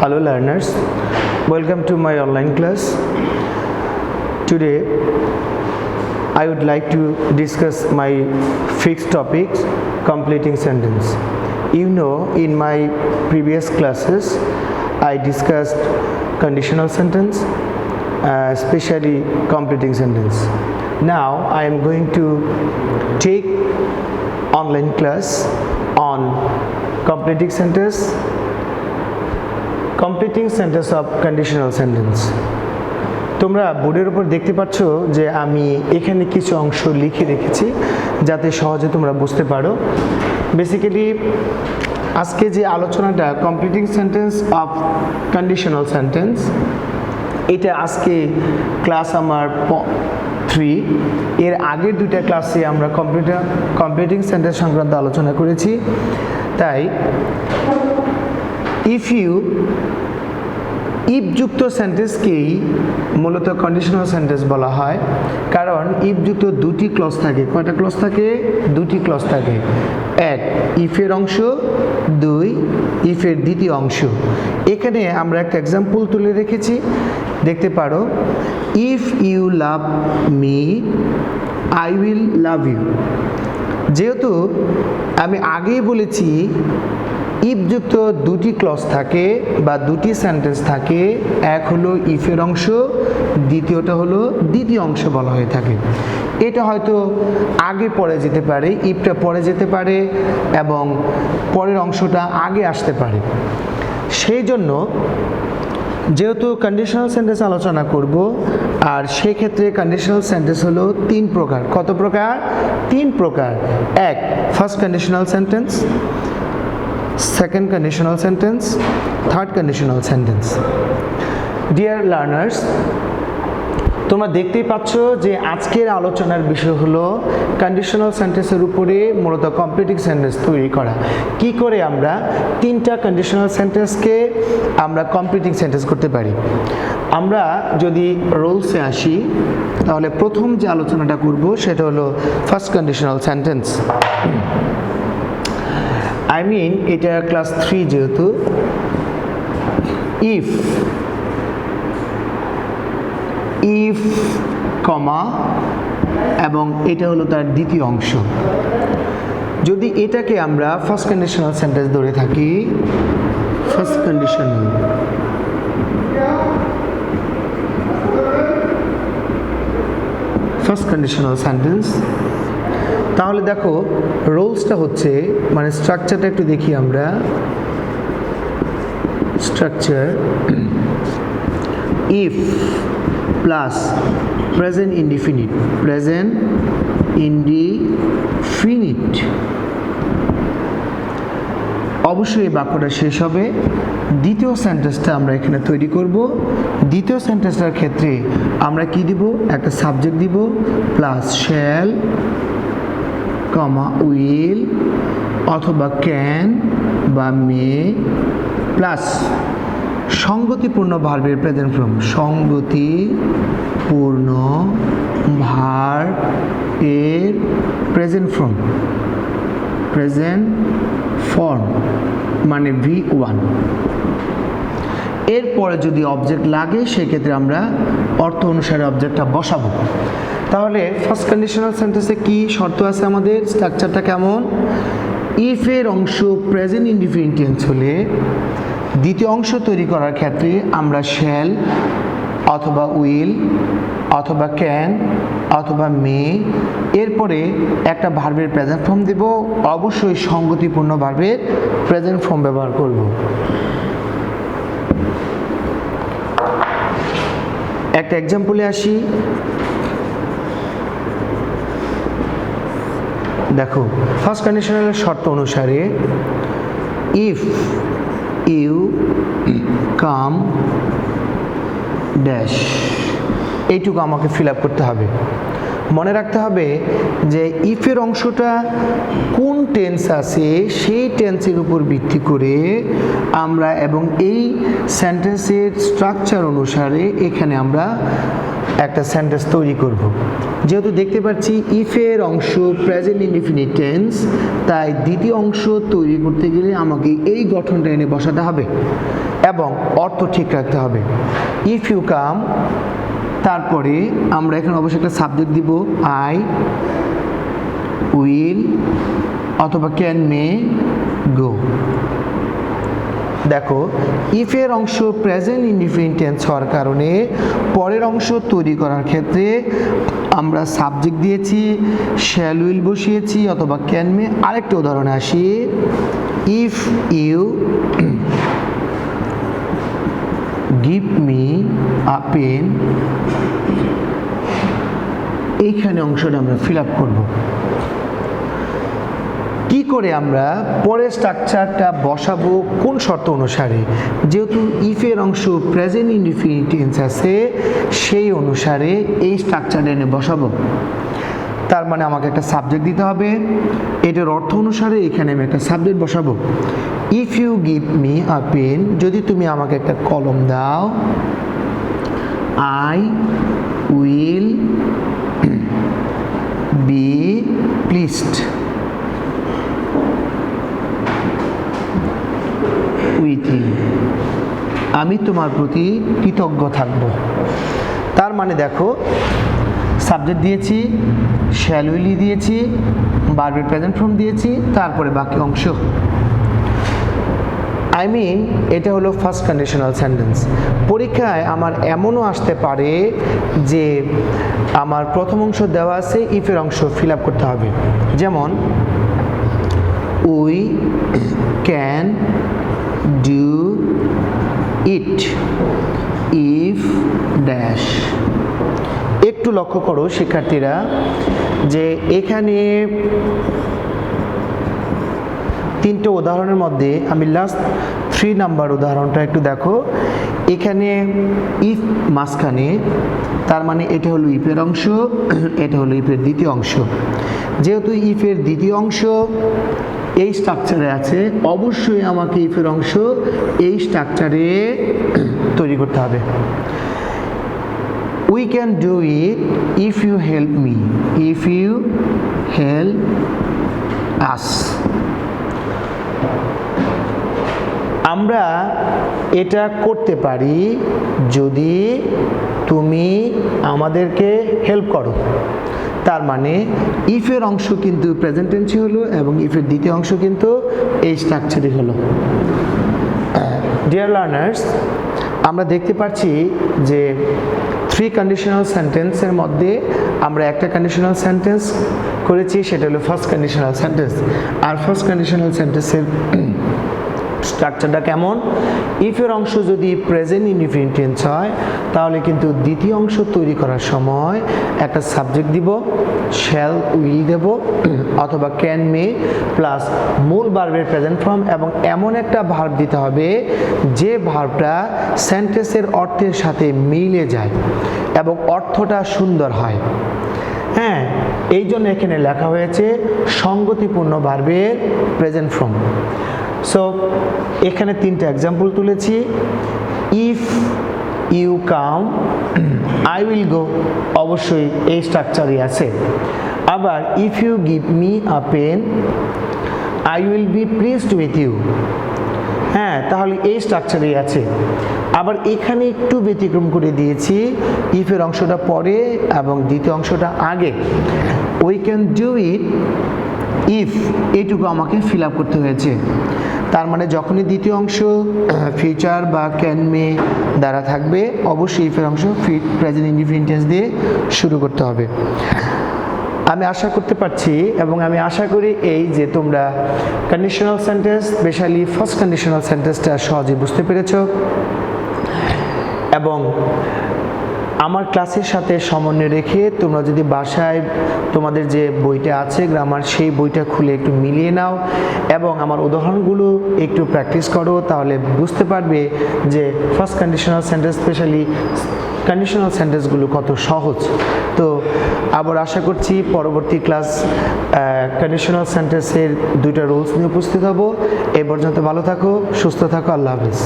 Hello learners, welcome to my online class. Today I would like to discuss my fixed topics, completing sentence. You know, in my previous classes I discussed conditional sentence, especially completing sentence. Now I am going to take online class on completing sentence of conditional sentence. তোমরা বোর্ডের উপর দেখতে পাচ্ছ যে আমি এখানে কিছু অংশ লিখে রেখেছি যাতে সহজে তোমরা বুঝতে পারো। বেসিক্যালি আজকে যে আলোচনাটা completing sentence of conditional sentence, এটা আজকে ক্লাস আমার 3। এর আগের দুইটা ক্লাসে আমরা কমপ্লিটিং সেন্টেন্স সংক্রান্ত আলোচনা করেছি। তাই ইফ যুক্ত সেন্টেন্সকেই মূলত কন্ডিশনাল সেন্টেন্স বলা হয়, কারণ ইফ যুক্ত দুটি ক্লজ থাকে। কয়টা ক্লজ থাকে? দুটি ক্লজ থাকে। এক, ইফের অংশ, দুই, ইফের দ্বিতীয় অংশ। এখানে আমরা একটা এক্সাম্পল তুলে রেখেছি, দেখতে পারো। If you love me I will love you. যেহেতু আমি আগেই বলেছি ইফ যুক্ত দুটি ক্লজ থাকে বা দুটি সেন্টেন্স থাকে, এক হলো ইফের অংশ, দ্বিতীয়টা হলো দ্বিতীয় অংশ বলা হয়ে থাকে। এটা হয়তো আগে পরে যেতে পারে, ইফটা পরে যেতে পারে এবং পরের অংশটা আগে আসতে পারে। সেই জন্য যেহেতু কন্ডিশনাল সেন্টেন্স আলোচনা করব, আর সেক্ষেত্রে কন্ডিশনাল সেন্টেন্স হলো 3 প্রকার। কত প্রকার? 3 প্রকার। এক, first conditional sentence, second conditional sentence, third conditional sentence. Dear learners, তোমরা দেখতেই পাচ্ছ যে আজকের আলোচনার বিষয় হলো কন্ডিশনাল সেন্টেন্সের উপরে মূলত কমপ্লিটিং সেন্টেন্স তৈরি করা। কি করে আমরা 3টা কন্ডিশনাল সেন্টেন্সকে আমরা কমপ্লিটিং সেন্টেন্স করতে পারি। আমরা যদি রুলসে আসি, তাহলে প্রথম যে আলোচনাটা করব সেটা হলো first conditional sentence. I mean এটা ক্লাস 3 যেহেতু, ইফ কমা এবং এটা হলো তার দ্বিতীয় অংশ। যদি এটাকে আমরা ফার্স্ট কন্ডিশনাল সেন্টেন্স ধরে থাকি, ফার্স্ট কন্ডিশনাল সেন্টেন্স, তাহলে দেখো রুলসটা হচ্ছে, মানে স্ট্রাকচারটা একটু দেখি আমরা। Structure, if plus present indefinite, present indefinite. অবশ্যই এই বাক্যটা শেষ হবে। দ্বিতীয় সেন্টেন্সটা আমরা এখানে তৈরি করব। দ্বিতীয় সেন্টেন্সটার ক্ষেত্রে আমরা কি দিব? একটা সাবজেক্ট দিব, প্লাস শ্যাল, কমা উইল অথবা ক্যান বা মে, প্লাস সঙ্গতিপূর্ণ ভার্বের প্রেজেন্ট ফর্ম, সঙ্গতিপূর্ণ ভার্ব এর প্রেজেন্ট ফর্ম মানে V1। এরপরে যদি অবজেক্ট লাগে সেক্ষেত্রে আমরা অর্থ অনুসারে অবজেক্টটা বসাবো। তাহলে ফার্স্ট কন্ডিশনাল সেন্টেন্সে কি শর্ত আছে আমাদের? স্ট্রাকচারটা কেমন? ইফের অংশ প্রেজেন্ট ইনডিফিনিট টেন্স হলে দ্বিতীয় অংশ তৈরি করার ক্ষেত্রে আমরা শ্যাল অথবা উইল অথবা ক্যান অথবা মে, এরপরে একটা ভার্বের প্রেজেন্ট ফর্ম দেব। অবশ্যই সঙ্গতিপূর্ণ ভার্বের প্রেজেন্ট ফর্ম ব্যবহার করব। একটা এক্সাম্পলে আসি। দেখো, ফার্স্ট কন্ডিশনালের শর্ত অনুসারে ইফ ইউ কাম ড্যাশ, এইটুকু আমাকে ফিল আপ করতে হবে। মনে রাখতে হবে যে ইফের অংশটা কোন টেন্স আছে সেই টেন্সের উপর ভিত্তি করে আমরা এবং এই সেন্টেন্সের স্ট্রাকচার অনুসারে এখানে আমরা একটা সেন্টেন্স তৈরি করব। যেহেতু দেখতে পাচ্ছি ইফের অংশ প্রেজেন্ট ইনডিফিনিট টেন্স, তাই দ্বিতীয় অংশ তৈরি করতে গেলে আমাকে এই গঠনটা এনে বসাতে হবে। এবং অর্থ ঠিক রাখতে হবে। ইফ ইউ কাম, তারপরে আমরা এখানে অবশ্যই একটা সাবজেক্ট দিব, আই উইল অথবা ক্যান মে গো। দেখো ইফের অংশ প্রেজেন্ট ইনডিফিনিট টেন্স হওয়ার কারণে পরের অংশ তৈরি করার ক্ষেত্রে আমরা সাবজেক্ট দিয়েছি, শ্যাল উইল বসিয়েছি অথবা ক্যান মে। আরেকটা উদাহরণে আসি, if you give me a pen, এইখানে অংশটা আমরা ফিল আপ করবো। কি করে আমরা পরের স্ট্রাকচারটা বসাবো, কোন শর্ত অনুসারে? যেহেতু ইফের অংশ প্রেজেন্ট ইনডিফিনিট টেন্স আছে, সেই অনুসারে এই স্ট্রাকচারটা এনে বসাবো। তার মানে আমাকে একটা সাবজেক্ট দিতে হবে, এটার অর্থ অনুসারে এখানে আমি একটা সাবজেক্ট বসাবো। If you give me a pen, যদি তুমি আমাকে একটা কলম দাও, I will be pleased with you, আমি তোমার প্রতি কৃতজ্ঞ থাকব। তার মানে দেখো সাবজেক্ট দিয়েছি, শ্যাল উইল দিয়েছি, ভার্বের প্রেজেন্ট ফর্ম দিয়েছি, তারপরে বাকি অংশ। আই মিন এটা হলো ফার্স্ট কন্ডিশনাল সেন্টেন্স। পরীক্ষায় আমার এমনও আসতে পারে যে আমার প্রথম অংশ দেওয়া আছে, ইফের অংশ ফিল আপ করতে হবে। যেমন we can do it if dash. একটু লক্ষ্য করো শিক্ষার্থীরা যে এখানে তিনটে উদাহরণের মধ্যে আমি লাস্ট 3 নাম্বার উদাহরণটা একটু দেখো। এখানে ইফ মাঝখানে, তার মানে এটা হলো ইফের অংশ, এটা হলো ইফের দ্বিতীয় অংশ। যেহেতু ইফের দ্বিতীয় অংশ এই স্ট্রাকচারে আছে, অবশ্যই আমাকে ইফের অংশ এই স্ট্রাকচারে তৈরি করতে হবে। We can do it if you help me, if you help us. আমরা এটা করতে পারি যদি তুমি আমাদেরকে হেল্প করো। তার মানে ইফের অংশ কিন্তু প্রেজেন্ট টেন্সে হলো এবং ইফের দ্বিতীয় অংশ কিন্তু এই স্ট্রাকচারই হলো। ডিয়ার লার্নার্স, আমরা দেখতে পাচ্ছি যে 3 কন্ডিশনাল সেন্টেন্সের মধ্যে আমরা একটা কন্ডিশনাল সেন্টেন্স করেছি, সেটা হলো ফার্স্ট কন্ডিশনাল সেন্টেন্স। আর ফার্স্ট কন্ডিশনাল সেন্টেন্সের স্ট্রাকচারটা কেমন? ইফের অংশ যদি প্রেজেন্ট ইনডিফিনিট টেন্স হয় তাহলে কিন্তু দ্বিতীয় অংশ তৈরি করার সময় একটা সাবজেক্ট দিব, শ্যাল উইল দেব অথবা ক্যান মে প্লাস মূল ভার্বের প্রেজেন্ট ফর্ম, এবং এমন একটা ভার্ব দিতে হবে যে ভার্বটা সেন্টেন্সের অর্থের সাথে মিলে যায় এবং অর্থটা সুন্দর হয়। হ্যাঁ, এই জন্য এখানে লেখা হয়েছে সঙ্গতিপূর্ণ ভার্বের প্রেজেন্ট ফর্ম। সো এখানে 3টা এক্সাম্পল তুলেছি। If you come, I will go, অবশ্যই এই স্ট্রাকচারই আছে। আবার if you give me a pen, I will be pleased with you. হ্যাঁ, তাহলে এই স্ট্রাকচারই আছে। আবার এখানে একটু ব্যতিক্রম করে দিয়েছি, ইফের অংশটা পরে এবং দ্বিতীয় অংশটা আগে। We can do it if, এইটুকু আমাকে ফিল আপ করতে হয়েছে। তার মানে যখনই দ্বিতীয় অংশ ফিউচার বা ক্যান মে দ্বারা থাকবে, অবশ্যই ইফের অংশ প্রেজেন্ট ইনডিফিনিট টেন্স দিয়ে শুরু করতে হবে। আমি আশা করতে পারছি এবং আমি আশা করি এই যে তোমরা conditional sentence, specially first conditional সেন্টেন্সটা সহজে বুঝতে পেরেছো এবং আমার ক্লাসের সাথে সমন্বয় রেখে তোমরা যদি বাসায় তোমাদের যে বইটা আছে গ্রামার, সেই বইটা খুলে একটু মিলিয়ে নাও এবং আমার উদাহরণগুলো একটু প্র্যাকটিস করো, তাহলে বুঝতে পারবে যে first conditional sentence, specially conditional সেন্টেন্সগুলো কত সহজ। তো আবার আশা করছি পরবর্তী ক্লাস কন্ডিশনাল সেন্টেন্সের 2টা রুলস নিয়ে উপস্থিত হব। এই পর্যন্ত ভালো থাকো, সুস্থ থাকো, আল্লাহ হাফেজ।